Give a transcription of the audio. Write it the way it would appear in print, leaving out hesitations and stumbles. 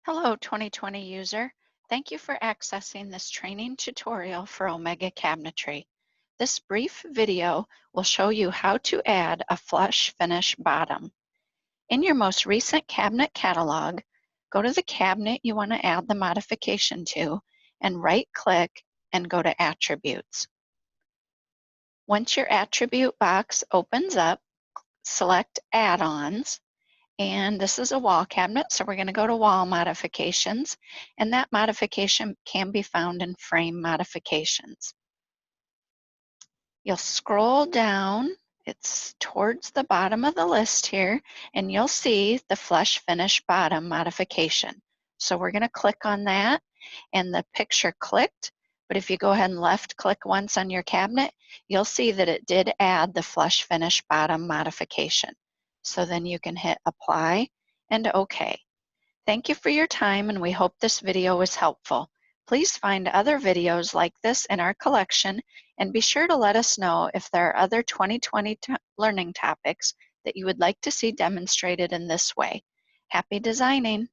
Hello, 2020 user. Thank you for accessing this training tutorial for Omega Cabinetry. This brief video will show you how to add a flush finish bottom. In your most recent cabinet catalog, go to the cabinet you want to add the modification to and right-click and go to Attributes. Once your attribute box opens up, select Add-ons. And this is a wall cabinet, so we're going to go to Wall Modifications, and that modification can be found in Frame Modifications. You'll scroll down, it's towards the bottom of the list here, and you'll see the Flush Finish Bottom modification. So we're going to click on that, and the picture clicked, but if you go ahead and left click once on your cabinet, you'll see that it did add the Flush Finish Bottom modification. So then you can hit Apply and OK. Thank you for your time, and we hope this video was helpful. Please find other videos like this in our collection, and be sure to let us know if there are other 2020 learning topics that you would like to see demonstrated in this way. Happy designing!